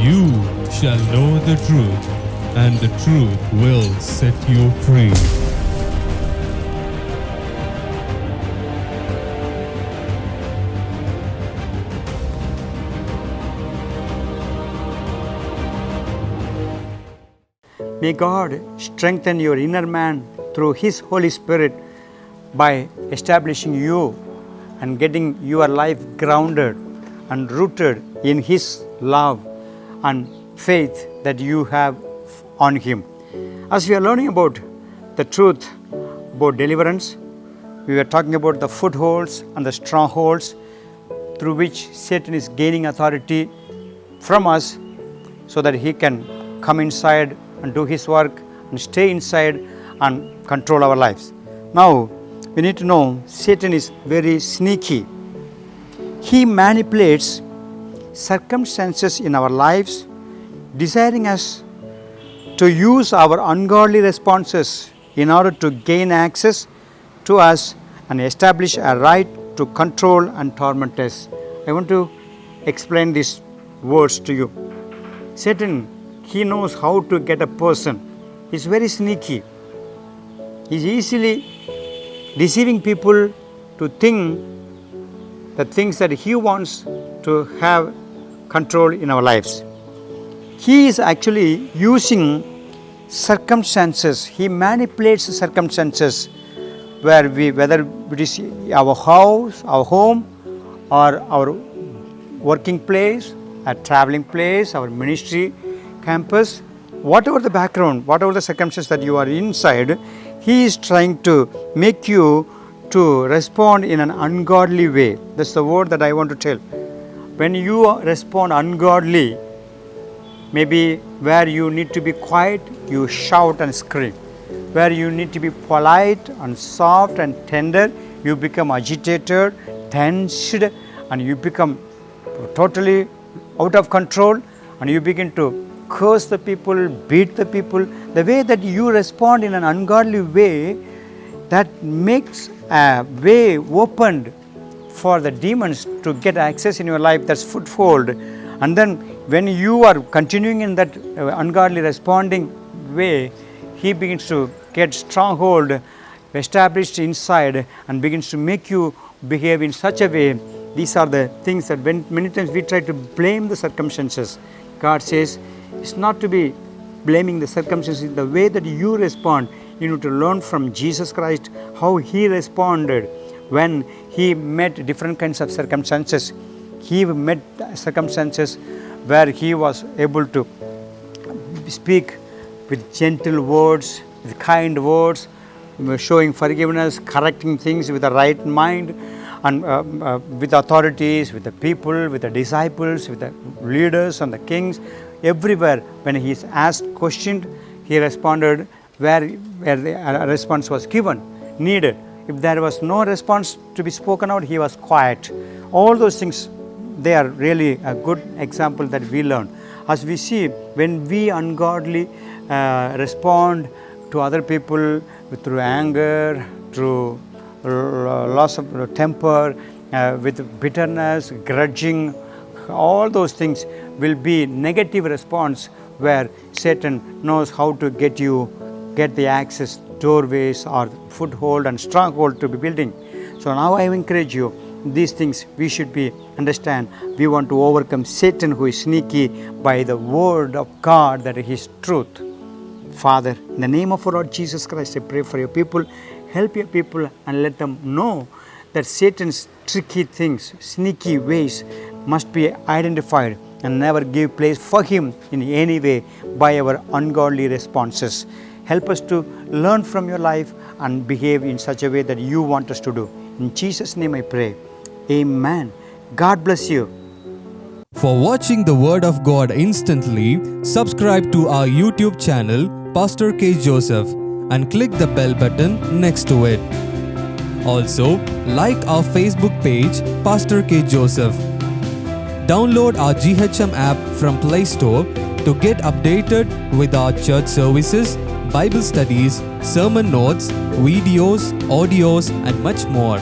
you shall know the truth, and the truth will set you free. May God strengthen your inner man through His Holy Spirit by establishing you and getting your life grounded and rooted in His love and faith that you have on Him. As we are learning about the truth about deliverance, we were talking about the footholds and the strongholds through which Satan is gaining authority from us so that he can come inside and do his work and stay inside and control our lives. Now, we need to know Satan is very sneaky. He manipulates circumstances in our lives, desiring us to use our ungodly responses in order to gain access to us and establish a right to control and torment us. I want to explain these words to you. Satan, he knows how to get a person. He's very sneaky. He's easily deceiving people to think the things that he wants to have control in our lives. He is actually using circumstances. He manipulates circumstances whether it is our house, our home, or our working place, a traveling place, our ministry campus, whatever the background, whatever the circumstances that you are inside, he is trying to make you to respond in an ungodly way. That's the word that I want to tell. When you respond ungodly, maybe where you need to be quiet, you shout and scream. Where you need to be polite and soft and tender, you become agitated, tensed, and you become totally out of control, and you begin to curse the people, beat the people. The way that you respond in an ungodly way, that makes a way opened for the demons to get access in your life. That's foothold. And then when you are continuing in that ungodly responding way, he begins to get stronghold established inside and begins to make you behave in such a way. These are the things that when many times we try to blame the circumstances. God says it's not to be blaming the circumstances, the way that you respond. You need to learn from Jesus Christ how He responded when He met different kinds of circumstances. He met circumstances where He was able to speak with gentle words, with kind words, showing forgiveness, correcting things with the right mind, and with authorities, with the people, with the disciples, with the leaders and the kings. Everywhere when he is asked, questioned, he responded where the response was given, needed. If there was no response to be spoken out, he was quiet. All those things, they are really a good example that we learn. As we see, when we ungodly respond to other people through anger, through loss of temper, with bitterness, grudging, all those things will be negative response where Satan knows how to get the access, doorways or foothold and stronghold to be building. So now I encourage you, these things we should be understand. We want to overcome Satan who is sneaky by the word of God that is truth. Father, in the name of our Lord Jesus Christ, I pray for your people. Help your people and let them know that Satan's tricky things, sneaky ways must be identified and never give place for him in any way by our ungodly responses. Help us to learn from your life and behave in such a way that you want us to do. In Jesus' name I pray. Amen. God bless you. For watching the Word of God instantly, subscribe to our YouTube channel, Pastor K. Joseph, and click the bell button next to it. Also, like our Facebook page, Pastor K. Joseph. Download our GHM app from Play Store to get updated with our church services, Bible studies, sermon notes, videos, audios, and much more.